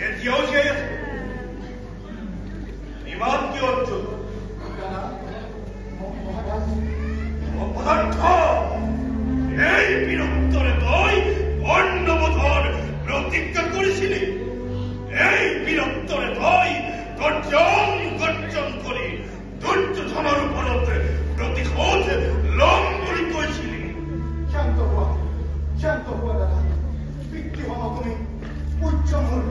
এতিয়াও জীয়াই আছে ইমান কি অঞ্চল অপদার্থ এই বীরত্বরে তই বর্ণবোধর প্রতিজ্ঞা করেছিলি এই বীরত্বরে তই গর্জন গর্জন করে দুর্যোধনের উপরতে প্রতিশোধ লঙ্ঘন করেছিলি শান্ত হওয়া দাদা পিতৃ হওয়া তুমি উচ্চমূল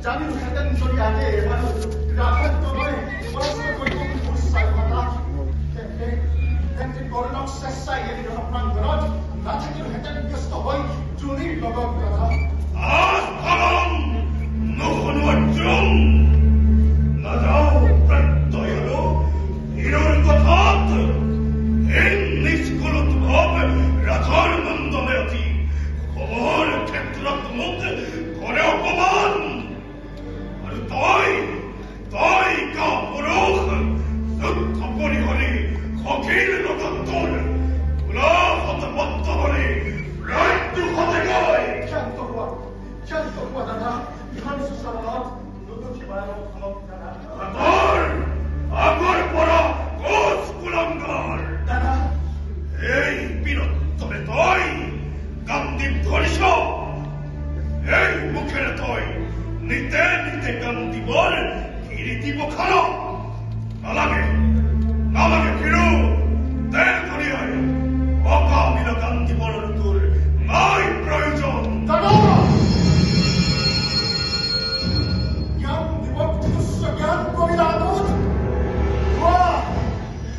জানি হেতেন যদি আগে মানুষ রাধাত্ব নয় পরস্ত কৰিব উৎসাহ কথা তেন্তে গৌৰৱক চেষ্টাই এৰি প্ৰাংগণত নাথাকিল হেতেন ব্যস্ত হৈ জুনিৰ লগত দাদা আস্থান নহনো অৰ্জুন নাযাও প্ৰত্যয় আৰু হীৰৰ কথাত নিষ্কুলত ভাৱ ৰাধাৰ নন্দনে অতি খবৰ ক্ষেত্ৰত মোক কৰে অপমান আৰু তই কাপুৰুষ যুদ্ধ পৰিহৰি সখীৰ লগত তোৰ উলাহতবদ্ধ হৰি ৰাজ্য হতে গৈ শান্ত হোৱা দাদা ইমান সুচৰণত দুদুষী বায়ৰ সমক দাদা আগৰ পৰা কোচ কুলংগাৰ দাদা এই বীৰত্বৰে তই গান্ধীপ ধৰিছ এই মুখেৰে তই নিতে নিতে গান্ধীবৰ কীৰ্তি বখান নালাগে ফিৰো দে ধৰিয়াই অকামিল গান্ধীবৰ তোৰ নাই প্ৰয়োজন দাদা জ্ঞান দিৱক তুচ্ছ জ্ঞান কৰিলা দূত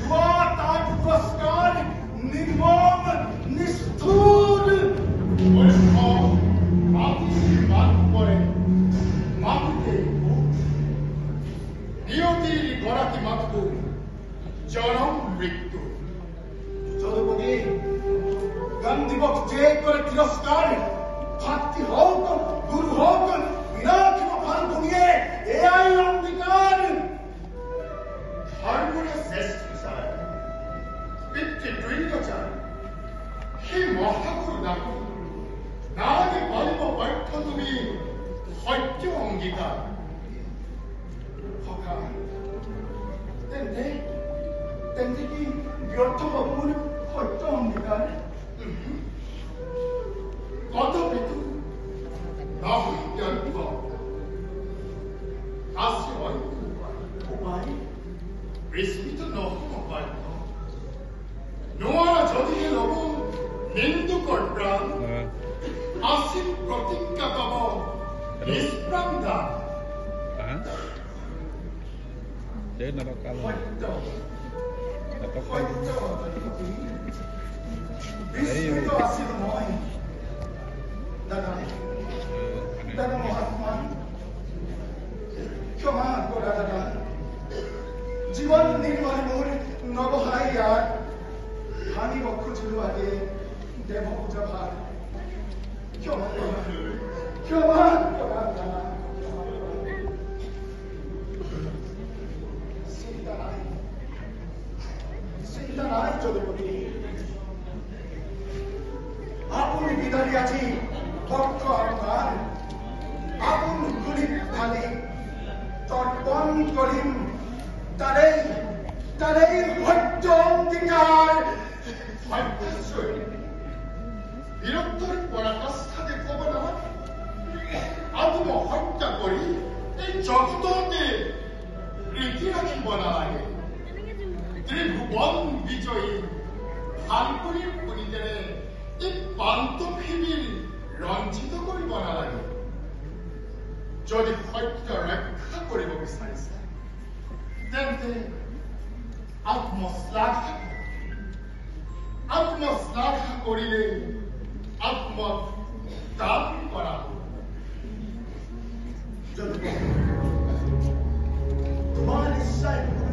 ধোৱা তাক পুৰস্কাৰ নিৰ্মম নিষ্ঠুৰ নিয়তিৰ গৰাকী মাতৃ চৰম মৃত্যু যদুপতি গান্ধীবক যে করে তিরস্কার ভাতৃ হোক গুরু হোক বিনাকিব ফাল ভুগিয়ে এআই অঙ্গীকার ধর্মরে শ্রেষ্ঠ বিচার পিতৃ দৈন্যচার সেই মহাগুরু ডাকু নালাগে বলব পাঠ্য তুমি সত্য অঙ্গীকার সখা তেন্তে কি ব্যর্থ বাবুর সত্য অঙ্গীকার কত পিতু উপায় বিস্মিত নয় নোয়ারা যদি লব নিন্দুকর প্রাণ আসিল প্রতিজ্ঞা তব নিষ্প্রাণ দান বিস্মিত আসিল নয় দাদা মহাত্মা ক্ষমা করা দাদা জীবন নির্মল মোর নবহাই আর হানি বক্ষ ছিল আগে দেব পূজা ভার ক্ষমা করা দাদা চিন্তা নাই যদুপতি আপনি বিদারি আছি ভক্ত আপনার আপন গরিব খালি তর্পণ করিম তারেই ভক্ত অঙ্গীকার বীরত্বর পরাকাষ্ঠা দেখব না আত্মহত্যা করি এই জগতকে প্রীতি রাখিব নালাগে ত্রিভুবন বিজয়ী ফাল্গুনীৰ পুনিতেৰে এই প্ৰান্ত পৃথিৱীৰ ৰঞ্জিত কৰিব নালাগে যদি সত্য ৰক্ষা কৰিব বিচাৰিছে তেন্তে আত্মশ্লাঘা কৰিলে আত্মদান কৰা তোমাৰ নিশ্চয়